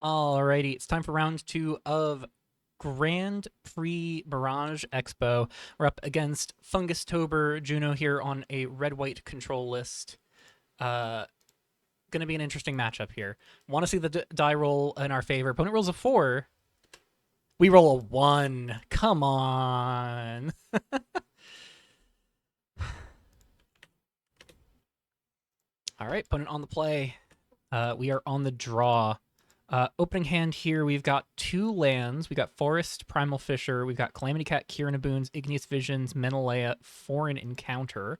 Alrighty, it's time for round two of Grand Prix Mirage Expo. We're up against Fungustober Juno here on a red-white control list. Uh, gonna be an interesting matchup here. Want to see the die roll in our favor. Opponent rolls a 4. We roll a 1. Come on. All right, opponent on the play. We are on the draw. Opening hand here, we've got 2 lands. We got Forest, Primal Fisher. We've got Calamity Cat, Kieran Boons, Igneous Visions, Menelaya, Foreign Encounter.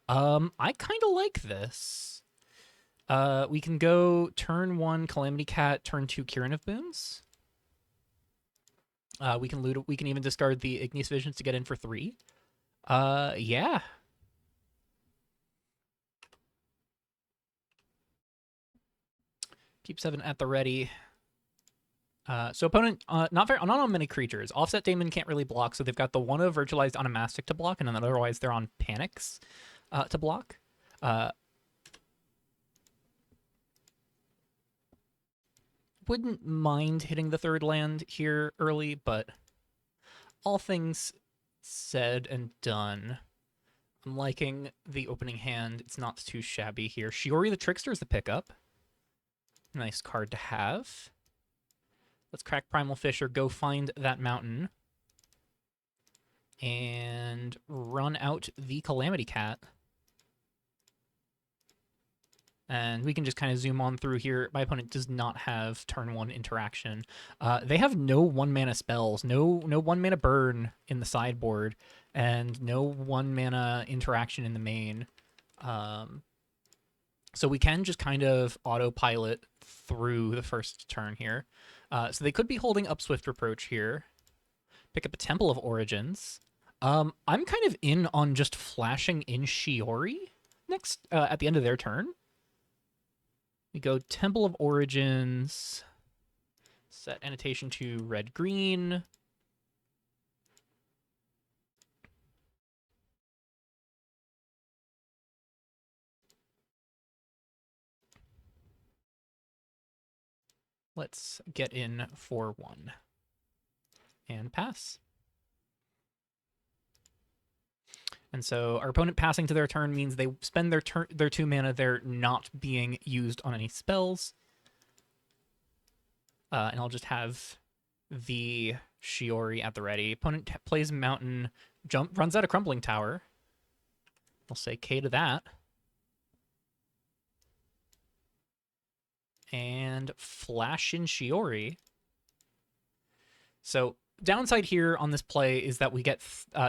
I kind of like this. We can go turn 1 Calamity Cat, turn 2 Kieran of Boons. We can loot. We can even discard the Igneous Visions to get in for 3. Yeah. Keep 7 at the ready. So opponent, not on many creatures. Offset Daemon can't really block, so they've got the 1 of Virtualized Onomastic to block, and then otherwise they're on Panics to block. Wouldn't mind hitting the 3rd land here early, but all things said and done, I'm liking the opening hand. It's not too shabby here. Shiori the Trickster is the pickup. Nice card to have. Let's crack Primal Fisher, go find that mountain, and run out the Calamity Cat. And we can just kind of zoom on through here. My opponent does not have turn 1 interaction. They have no 1-mana spells, no 1-mana burn in the sideboard, and no 1-mana interaction in the main. So we can just kind of autopilot through the first turn here. So they could be holding up Swift Reproach here. Pick up a Temple of Origins. I'm kind of in on just flashing in Shiori next at the end of their turn. We go Temple of Origins. Set annotation to red-green. Let's get in for 1. And pass. And so our opponent passing to their turn means they spend their 2 mana. They're not being used on any spells. And I'll just have the Shiori at the ready. Opponent plays Mountain, runs out a Crumbling Tower. I'll say K to that. And flash in Shiori. So downside here on this play is that we get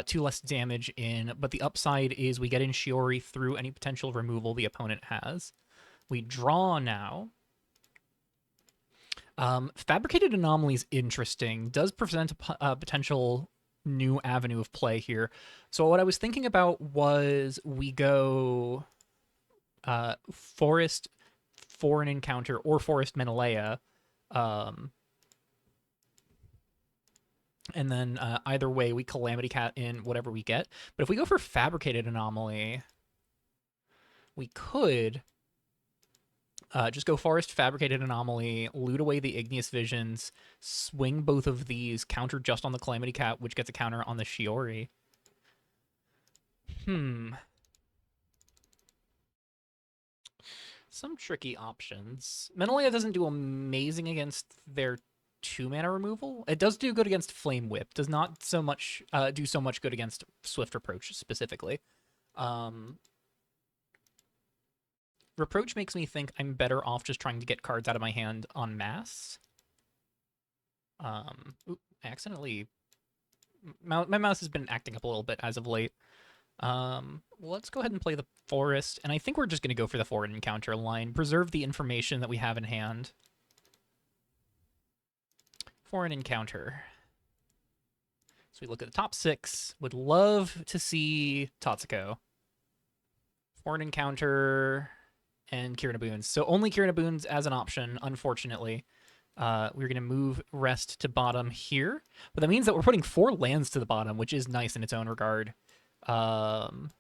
2 less damage in, but the upside is we get in Shiori through any potential removal the opponent has. We draw now. Fabricated Anomaly is interesting. Does present a potential new avenue of play here. So what I was thinking about was we go Forest, Foreign Encounter, or Forest Menelaya. And then either way, we Calamity Cat in whatever we get. But if we go for Fabricated Anomaly, we could just go Forest, Fabricated Anomaly, loot away the Igneous Visions, swing both of these, counter just on the Calamity Cat, which gets a counter on the Shiori. Some tricky options. Menelaya doesn't do amazing against their 2-mana removal. It does do good against Flame Whip. Does not so much do so much good against Swift Reproach specifically. Reproach makes me think I'm better off just trying to get cards out of my hand en masse. I accidentally... My mouse has been acting up a little bit as of late. Let's go ahead and play the Forest, and I think we're just going to go for the Foreign Encounter line. Preserve the information that we have in hand. Foreign Encounter. So we look at the top 6. Would love to see Tatsuko. Foreign Encounter and Kieran Boons. So only Kieran Boons as an option, unfortunately. We're going to move rest to bottom here. But that means that we're putting 4 lands to the bottom, which is nice in its own regard. And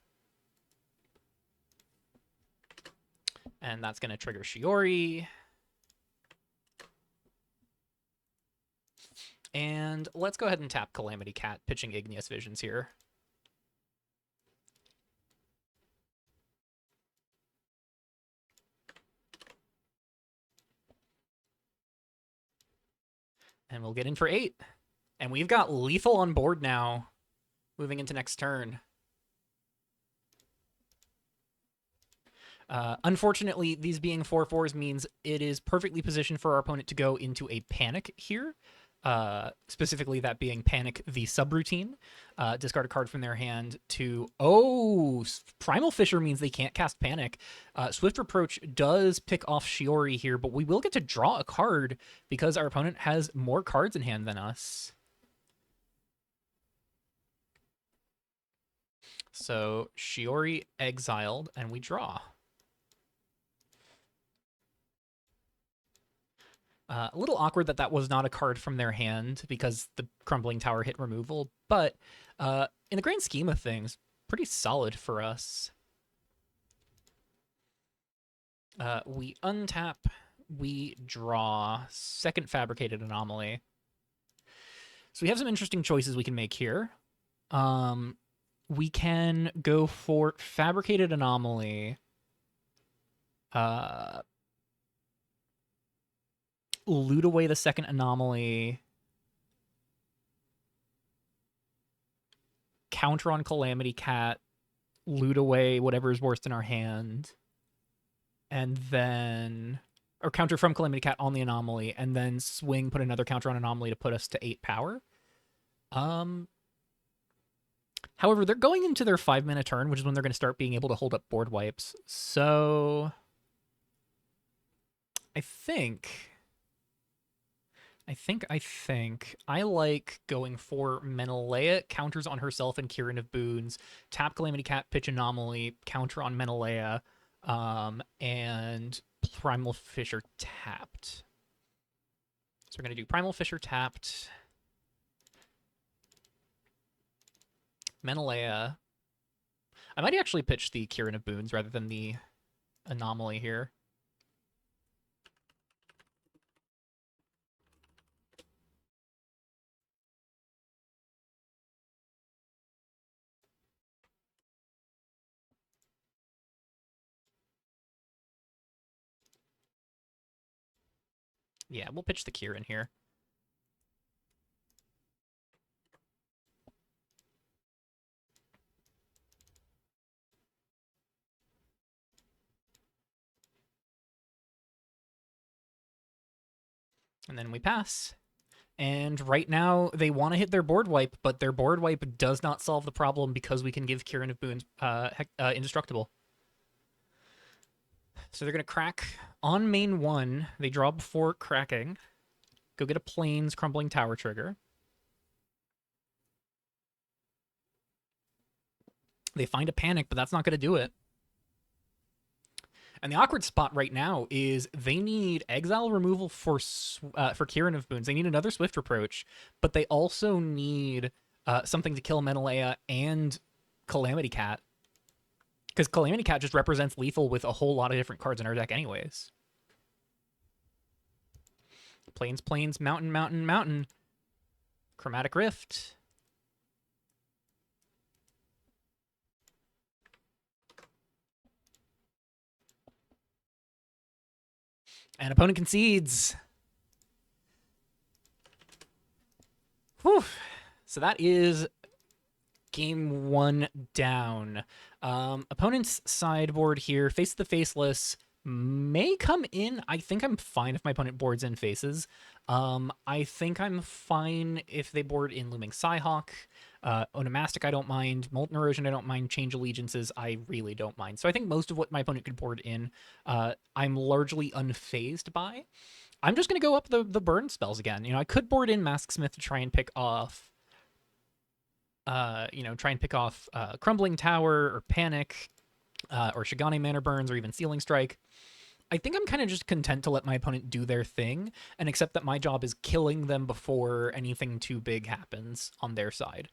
that's going to trigger Shiori. And let's go ahead and tap Calamity Cat, pitching Igneous Visions here. And we'll get in for 8. And we've got lethal on board now, moving into next turn. Unfortunately, these being 4/4s means it is perfectly positioned for our opponent to go into a panic here. Specifically, that being Panic the subroutine. Discard a card from their hand to... Oh, Primal Fissure means they can't cast Panic. Swift Approach does pick off Shiori here, but we will get to draw a card because our opponent has more cards in hand than us. So Shiori exiled, and we draw. A little awkward that was not a card from their hand because the Crumbling Tower hit removal, but in the grand scheme of things, pretty solid for us. We untap, we draw, second Fabricated Anomaly. So we have some interesting choices we can make here. We can go for Fabricated Anomaly. Loot away the second anomaly, counter on Calamity Cat, loot away whatever is worst in our hand, and then... Or counter from Calamity Cat on the anomaly, and then swing, put another counter on anomaly to put us to 8 power. However, they're going into their 5-mana turn, which is when they're going to start being able to hold up board wipes. So... I think I like going for Menelaya, counters on herself and Kieran of Boons, tap Calamity Cat, pitch Anomaly, counter on Menelaya, and Primal Fissure tapped. So we're going to do Primal Fissure tapped, Menelaya. I might actually pitch the Kieran of Boons rather than the Anomaly here. Yeah, we'll pitch the Kieran here. And then we pass. And right now, they want to hit their board wipe, but their board wipe does not solve the problem because we can give Kieran of Boons indestructible. So they're going to crack on main 1. They draw before cracking. Go get a Plains Crumbling Tower trigger. They find a Panic, but that's not going to do it. And the awkward spot right now is they need exile removal for Kieran of Boons. They need another Swift Approach, but they also need something to kill Menelaya and Calamity Cat. Because Calamity Cat just represents lethal with a whole lot of different cards in our deck anyways. Plains, Plains, Mountain, Mountain, Mountain. Chromatic Rift. And opponent concedes. Whew. So that is game 1 down. Opponent's sideboard here, Face the Faceless, may come in. I think I'm fine if my opponent boards in Faces. I think I'm fine if they board in Looming Psyhawk. Onomastic I don't mind. Molten Erosion I don't mind. Change Allegiances I really don't mind. So I think most of what my opponent could board in, I'm largely unfazed by. I'm just going to go up the burn spells again. I could board in Masksmith to try and pick off Crumbling Tower or Panic, or Shigane Manor Burns, or even Sealing Strike. I think I'm kind of just content to let my opponent do their thing and accept that my job is killing them before anything too big happens on their side.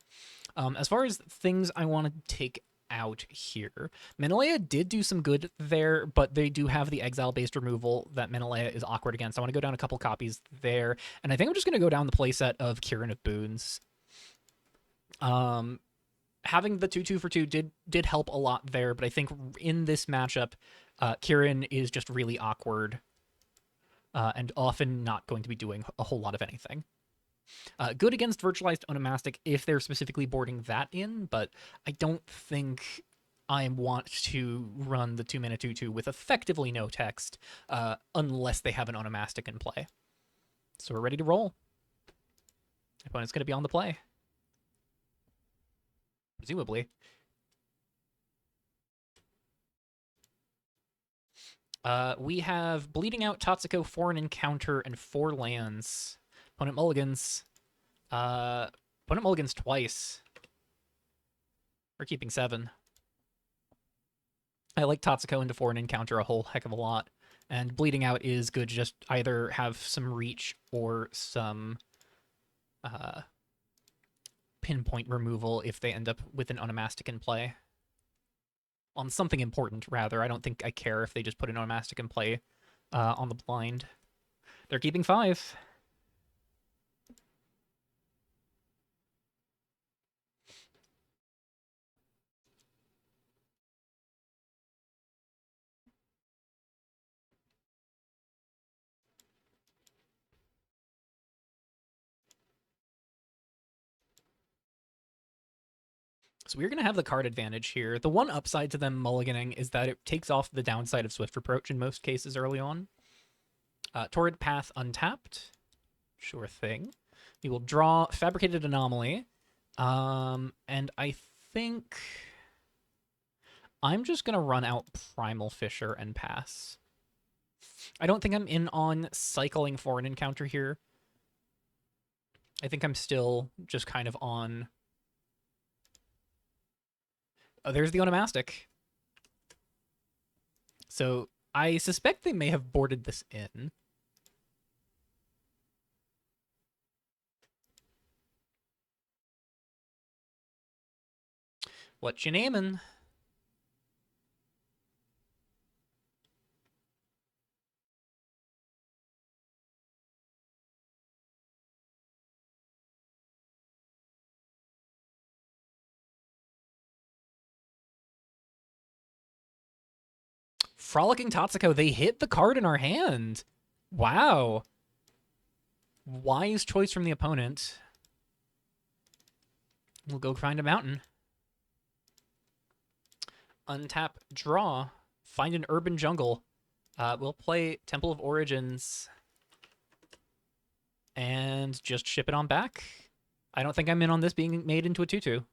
As far as things I want to take out here. Menelaya did do some good there, but they do have the exile-based removal that Menelaya is awkward against. I want to go down a couple copies there, and I think I'm just going to go down the playset of Kieran of Boons. Having the 2/2 for 2 did help a lot there, but I think in this matchup, Kieran is just really awkward and often not going to be doing a whole lot of anything. Good against virtualized onomastic if they're specifically boarding that in, but I don't think I want to run the 2-mana 2/2 with effectively no text unless they have an onomastic in play. So we're ready to roll. Opponent's going to be on the play. Presumably. We have Bleeding Out, Tatsuko, Foreign Encounter, and 4 lands. Opponent mulligans. Opponent mulligans twice. We're keeping 7. I like Tatsuko into Foreign Encounter a whole heck of a lot. And Bleeding Out is good to just either have some reach or some pinpoint removal if they end up with an onomastic in play. On something important, rather. I don't think I care if they just put an onomastic in play on the blind. They're keeping 5. So we're going to have the card advantage here. The one upside to them mulliganing is that it takes off the downside of Swift Approach in most cases early on. Torrid Path untapped. Sure thing. We will draw Fabricated Anomaly. And I think I'm just going to run out Primal Fisher and pass. I don't think I'm in on cycling Foreign Encounter here. I think I'm still just kind of on... Oh, there's the onomastic. So I suspect they may have boarded this in. What you naming? Frolicking Tatsuko, they hit the card in our hand. Wow. Wise choice from the opponent. We'll go find a mountain. Untap, draw, find an urban jungle. We'll play Temple of Origins and just ship it on back. I don't think I'm in on this being made into a 2/2.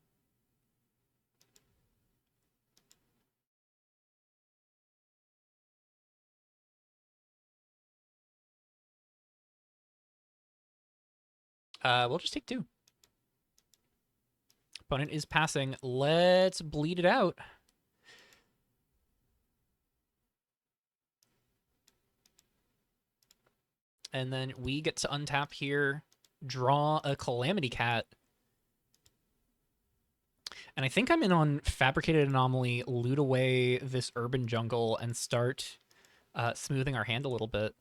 We'll just take 2. Opponent is passing. Let's bleed it out. And then we get to untap here, draw a Calamity Cat. And I think I'm in on Fabricated Anomaly, loot away this urban jungle, and start smoothing our hand a little bit.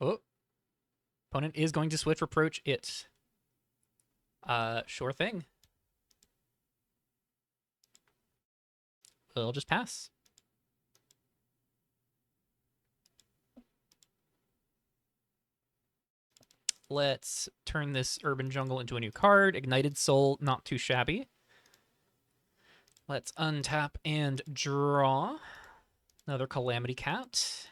Oh. Opponent is going to Swift Reproach it. Sure thing. We'll just pass. Let's turn this Urban Jungle into a new card. Ignited Soul, not too shabby. Let's untap and draw. Another Calamity Cat.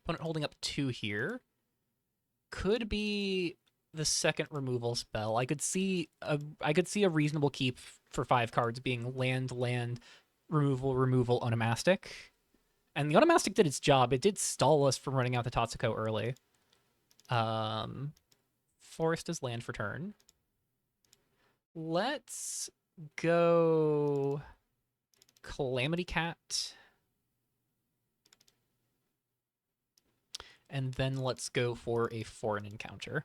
Opponent holding up 2 here. Could be the second removal spell. I could see a reasonable keep for 5 cards being land, removal, onomastic. And the onomastic did its job. It did stall us from running out the Tatsuko early. Forest is land for turn. Let's go Calamity Cat. And then let's go for a foreign encounter.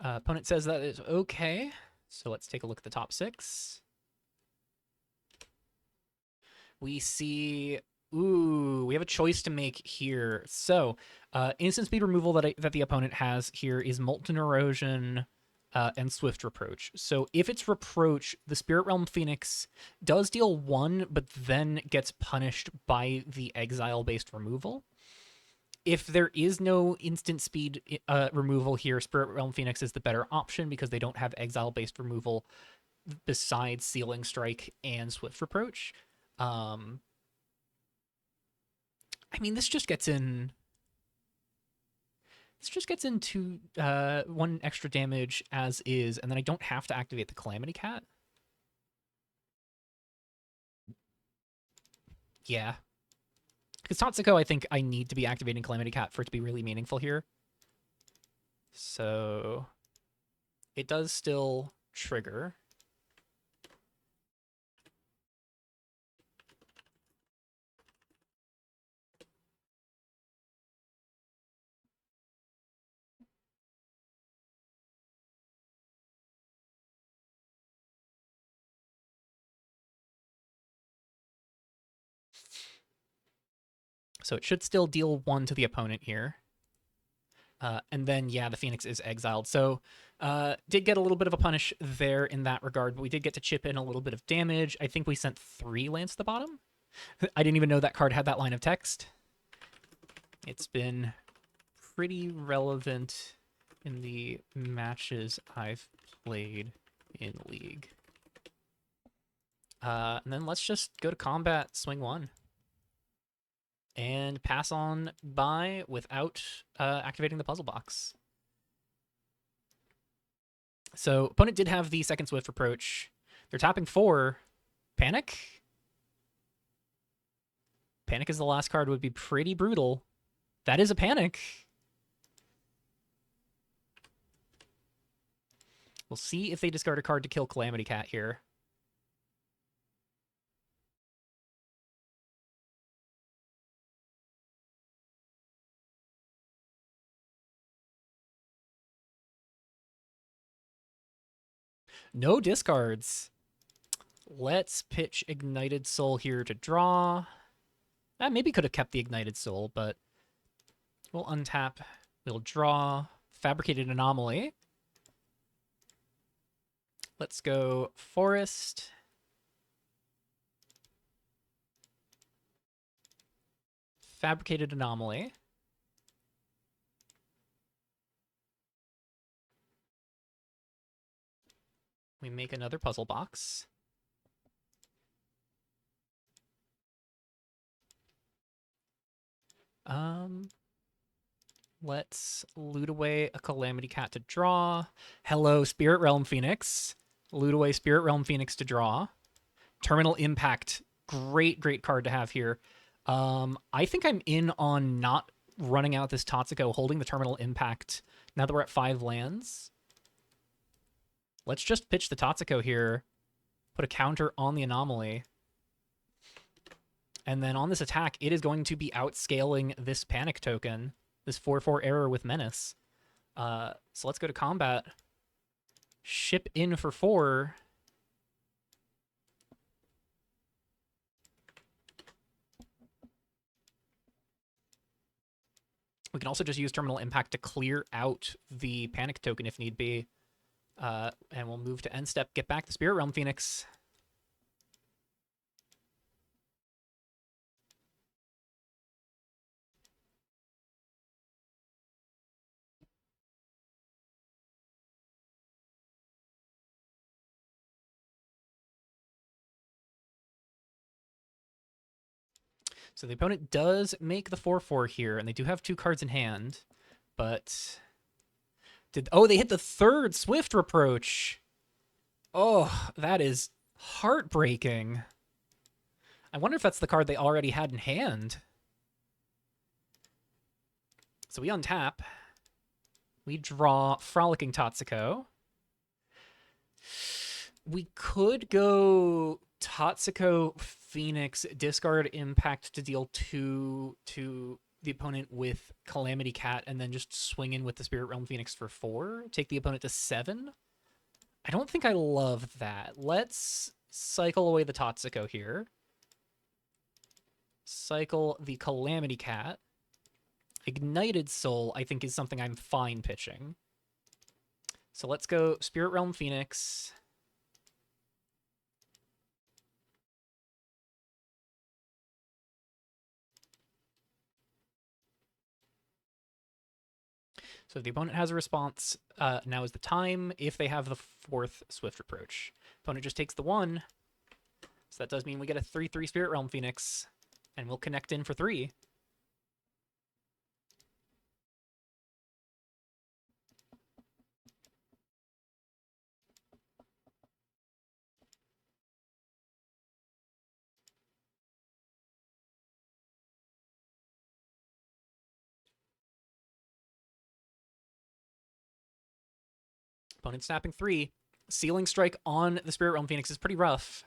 Opponent says that is okay. So let's take a look at the top 6. We see, ooh, we have a choice to make here. So instant speed removal that the opponent has here is Molten Erosion and Swift Reproach. So if it's Reproach, the Spirit Realm Phoenix does deal 1, but then gets punished by the exile-based removal. If there is no instant speed removal here, Spirit Realm Phoenix is the better option because they don't have exile-based removal besides Sealing Strike and Swift Reproach. I mean, this just gets in. This just gets into 1 extra damage as is, and then I don't have to activate the Calamity Cat. Yeah. Because Tatsuko, I think I need to be activating Calamity Cat for it to be really meaningful here. So it does still trigger. So it should still deal 1 to the opponent here. And then, yeah, the Phoenix is exiled. So did get a little bit of a punish there in that regard, but we did get to chip in a little bit of damage. I think we sent 3 lands to the bottom. I didn't even know that card had that line of text. It's been pretty relevant in the matches I've played in League. And then let's just go to combat, swing 1. And pass on by without activating the puzzle box. So opponent did have the second Swift Approach. They're tapping 4. Panic? Panic as the last card would be pretty brutal. That is a Panic. We'll see if they discard a card to kill Calamity Cat here. No discards. Let's pitch Ignited Soul here to draw. Maybe could have kept the Ignited Soul, but we'll untap. We'll draw. Fabricated Anomaly. Let's go Forest. Fabricated Anomaly. We make another puzzle box. Let's loot away a Calamity Cat to draw. Hello, Spirit Realm Phoenix. Loot away Spirit Realm Phoenix to draw. Terminal Impact. Great, great card to have here. I think I'm in on not running out this Tatsuko, holding the Terminal Impact now that we're at 5 lands. Let's just pitch the Tatsuko here. Put a counter on the Anomaly. And then on this attack, it is going to be outscaling this Panic token, this 4/4 error with Menace. So let's go to combat. Ship in for 4. We can also just use Terminal Impact to clear out the Panic token if need be. And we'll move to end step, get back the Spirit Realm Phoenix. So the opponent does make the 4/4 here, and they do have 2 cards in hand, but they hit the 3rd Swift Reproach. Oh, that is heartbreaking. I wonder if that's the card they already had in hand. So we untap. We draw Frolicking Tatsuko. We could go Tatsuko Phoenix, discard impact to deal 2 to the opponent with Calamity Cat, and then just swing in with the Spirit Realm Phoenix for 4. Take the opponent to 7. I don't think I love that. Let's cycle away the Tatsuko here. Cycle the Calamity Cat. Ignited Soul, I think, is something I'm fine pitching. So let's go Spirit Realm Phoenix. So if the opponent has a response, now is the time. If they have the 4th Swift Approach, opponent just takes the 1. So that does mean we get a 3/3 Spirit Realm Phoenix, and we'll connect in for 3. Opponent snapping 3. Sealing Strike on the Spirit Realm Phoenix is pretty rough.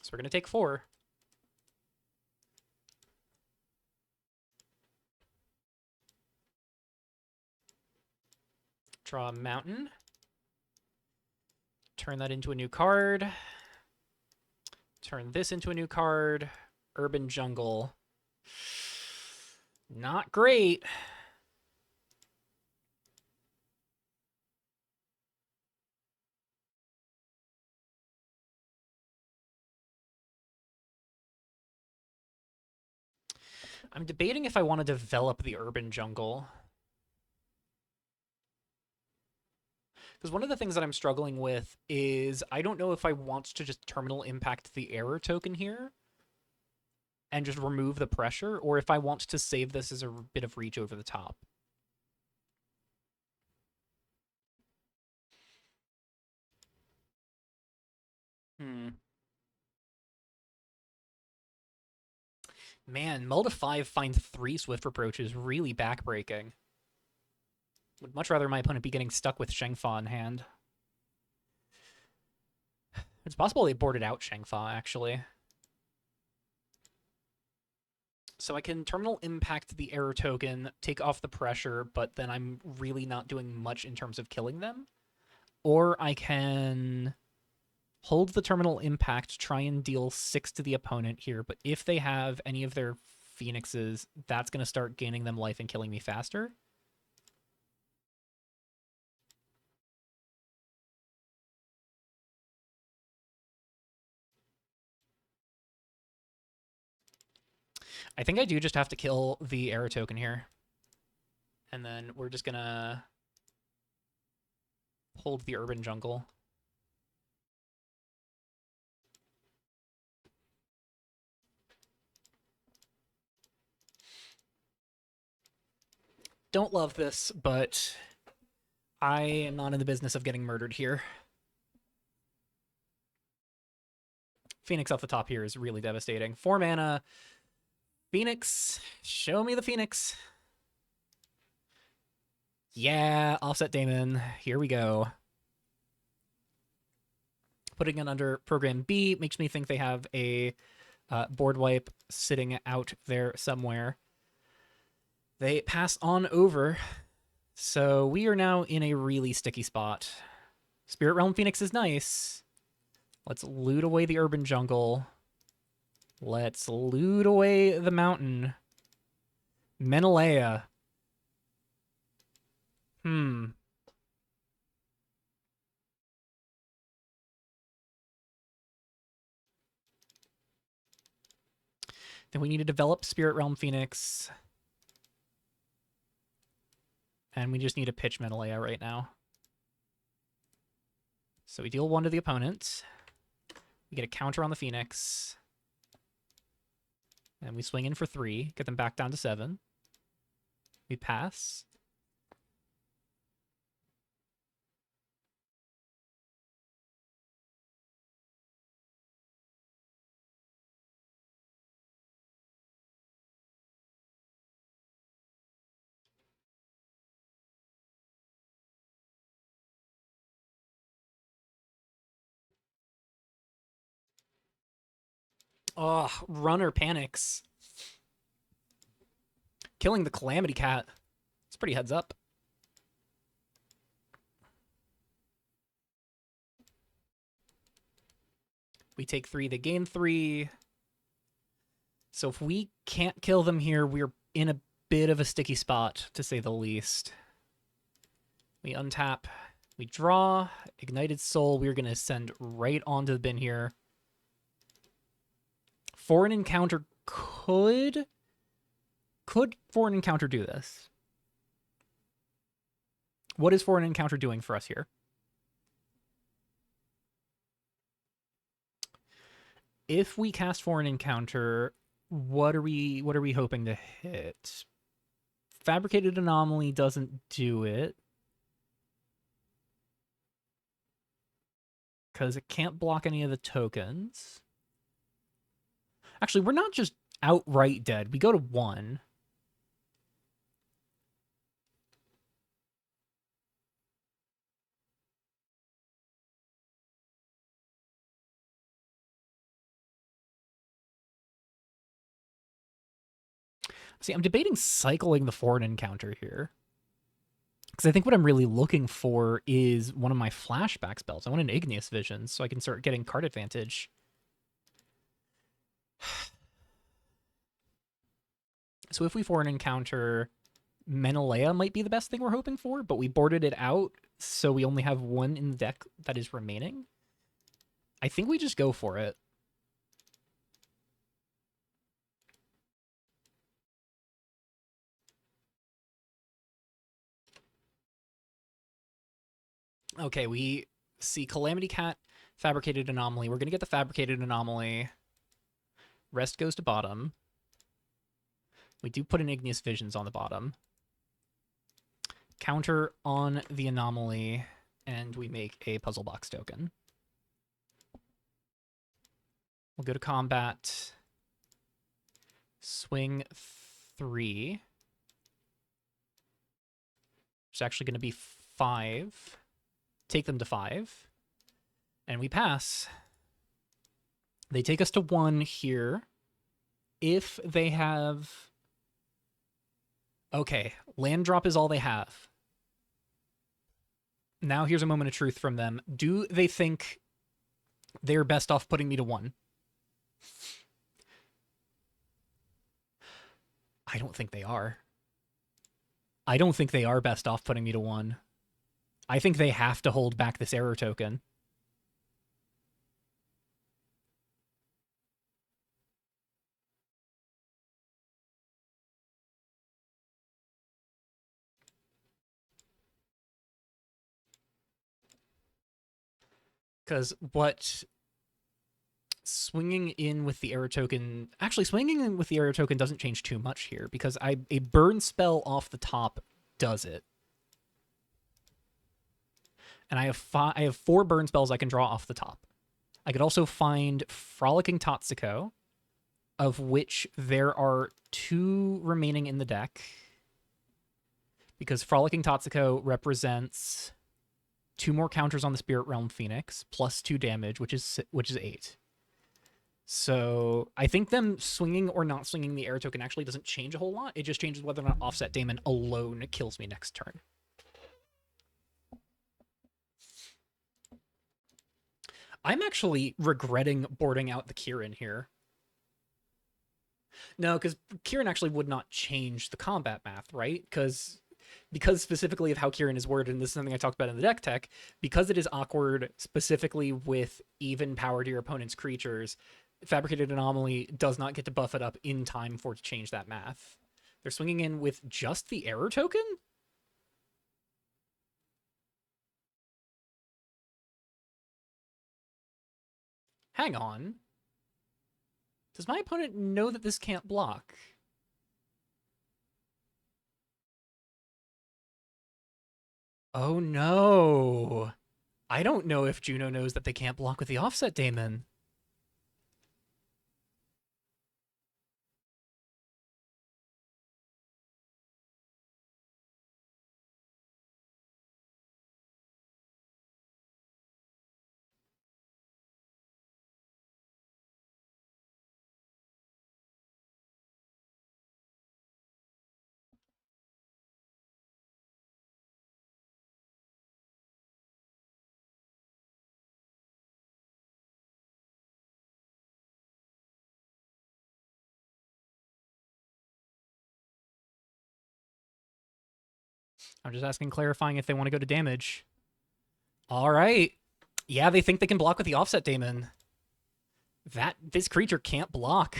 So we're going to take 4. Draw a Mountain. Turn that into a new card. Turn this into a new card. Urban Jungle. Not great. I'm debating if I want to develop the Urban Jungle. Because one of the things that I'm struggling with is I don't know if I want to just terminal impact the error token here and just remove the pressure, or if I want to save this as a bit of reach over the top. Man, Mull to 5 find 3 Swift Approach is really backbreaking. Would much rather my opponent be getting stuck with Shengfa in hand. It's possible they boarded out Shengfa, actually. So I can terminal impact the error token, take off the pressure, but then I'm really not doing much in terms of killing them. Or I can hold the terminal impact, try and deal 6 to the opponent here, but if they have any of their Phoenixes, that's going to start gaining them life and killing me faster. I think I do just have to kill the error token here. And then we're just going to hold the Urban Jungle. Don't love this, but I am not in the business of getting murdered here. Phoenix off the top here is really devastating. 4 mana. Phoenix. Show me the Phoenix. Yeah, Offset Daemon. Here we go. Putting it under Program B makes me think they have a board wipe sitting out there somewhere. They pass on over. So we are now in a really sticky spot. Spirit Realm Phoenix is nice. Let's loot away the Urban Jungle. Let's loot away the mountain. Menelaya. Then we need to develop Spirit Realm Phoenix. And we just need to pitch Menelaya right now. So we deal 1 to the opponent. We get a counter on the Phoenix. And we swing in for 3, get them back down to 7. We pass. Oh, runner panics. Killing the Calamity Cat. It's pretty heads up. We take 3, they gain 3. So if we can't kill them here, we're in a bit of a sticky spot, to say the least. We untap. We draw. Ignited Soul, we're going to send right onto the bin here. Foreign Encounter could Foreign Encounter do this? What is Foreign Encounter doing for us here? If we cast Foreign Encounter, what are we hoping to hit? Fabricated Anomaly doesn't do it, because it can't block any of the tokens. Actually, we're not just outright dead. We go to 1. See, I'm debating cycling the Foreign Encounter here, because I think what I'm really looking for is one of my flashback spells. I want an Igneous Vision so I can start getting card advantage. So if we Foreign Encounter, Menelea might be the best thing we're hoping for, but we boarded it out, so we only have 1 in the deck that is remaining. I think we just go for it. Okay, we see Calamity Cat, Fabricated Anomaly. We're going to get the Fabricated Anomaly. Rest goes to bottom. We do put an Igneous Visions on the bottom. Counter on the Anomaly, and we make a Puzzle Box token. We'll go to combat. Swing 3. It's actually going to be 5. Take them to 5. And we pass. They take us to 1 here. If they have... Okay, land drop is all they have. Now here's a moment of truth from them. Do they think they're best off putting me to 1? I don't think they are. I don't think they are best off putting me to 1. I think they have to hold back this error token. Because what swinging in with the error token... Actually, swinging in with the error token doesn't change too much here, because a burn spell off the top does it. And I have 4 burn spells I can draw off the top. I could also find Frolicking Tatsuko, of which there are 2 remaining in the deck, because Frolicking Tatsuko represents 2 more counters on the Spirit Realm Phoenix, plus 2 damage, which is 8. So I think them swinging or not swinging the air token actually doesn't change a whole lot. It just changes whether or not Offset Daemon alone kills me next turn. I'm actually regretting boarding out the Kieran here. No, because Kieran actually would not change the combat math, right? Because specifically of how Kieran is worded, and this is something I talked about in the deck tech, because it is awkward specifically with even power to your opponent's creatures, Fabricated Anomaly does not get to buff it up in time for it to change that math. They're swinging in with just the error token? Hang on. Does my opponent know that this can't block? Oh no. I don't know if Juno knows that they can't block with the Offset Daemon. I'm just asking, clarifying if they want to go to damage. All right. Yeah, they think they can block with the Offset Daemon. This creature can't block.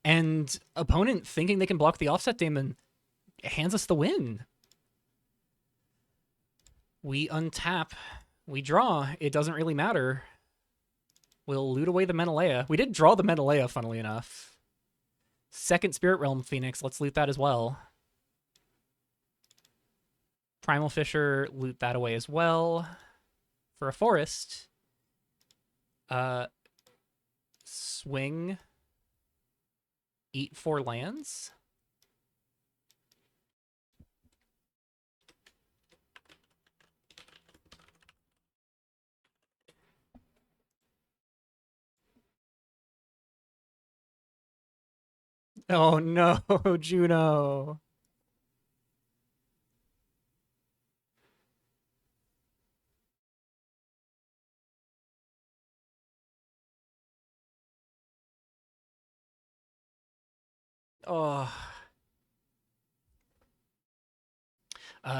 And opponent thinking they can block the Offset Daemon hands us the win. We untap. We draw. It doesn't really matter. We'll loot away the Menelaya. We did draw the Menelaya, funnily enough. Second Spirit Realm Phoenix. Let's loot that as well. Primal Fisher, loot that away as well. For a forest, swing, eat 4 lands. Oh no, Juno. Oh.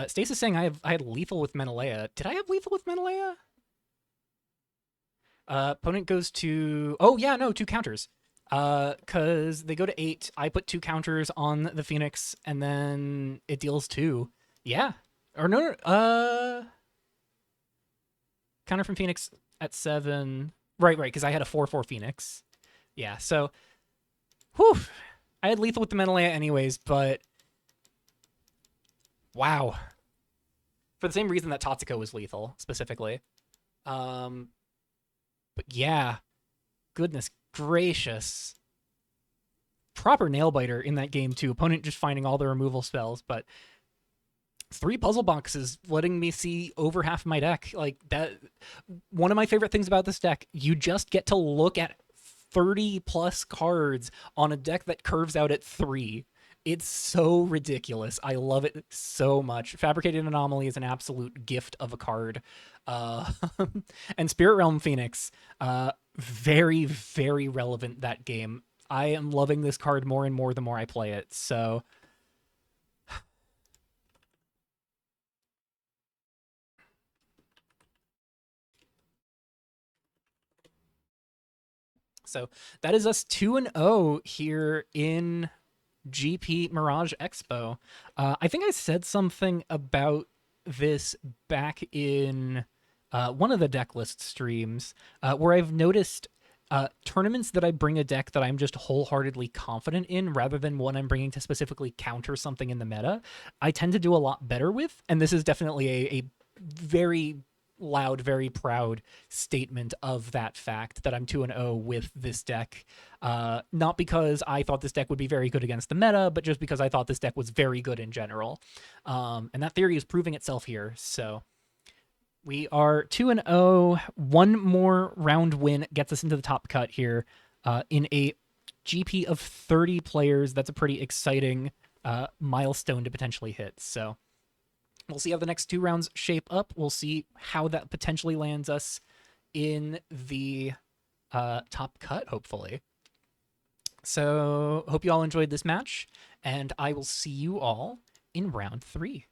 Stasis saying I had lethal with Menelaya. Did I have lethal with Menelaya? Opponent goes to... Oh, yeah, no, 2 counters. Because they go to 8. I put 2 counters on the Phoenix, and then it deals 2. Yeah. Or no. Counter from Phoenix at 7. Right, because I had a 4/4 Phoenix. Yeah, so... Whew. I had lethal with the Menelaya anyways, but... Wow. For the same reason that Tatsuko was lethal, specifically. But yeah. Goodness gracious. Proper nail-biter in that game, too. Opponent just finding all the removal spells, but 3 puzzle boxes letting me see over half my deck. Like, that. One of my favorite things about this deck, you just get to look at 30-plus cards on a deck that curves out at 3. It's so ridiculous. I love it so much. Fabricated Anomaly is an absolute gift of a card. And Spirit Realm Phoenix, very, very relevant that game. I am loving this card more and more the more I play it, so... So that is us 2-0 here in GP Mirage Expo. I think I said something about this back in one of the deck list streams where I've noticed tournaments that I bring a deck that I'm just wholeheartedly confident in rather than one I'm bringing to specifically counter something in the meta, I tend to do a lot better with. And this is definitely a very loud, very proud statement of that fact that I'm 2-0 with this deck. Not because I thought this deck would be very good against the meta, but just because I thought this deck was very good in general. And that theory is proving itself here. So we are 2-0. One more round win gets us into the top cut here in a GP of 30 players. That's a pretty exciting milestone to potentially hit. So we'll see how the next 2 rounds shape up. We'll see how that potentially lands us in the top cut, hopefully. So hope you all enjoyed this match, and I will see you all in round 3.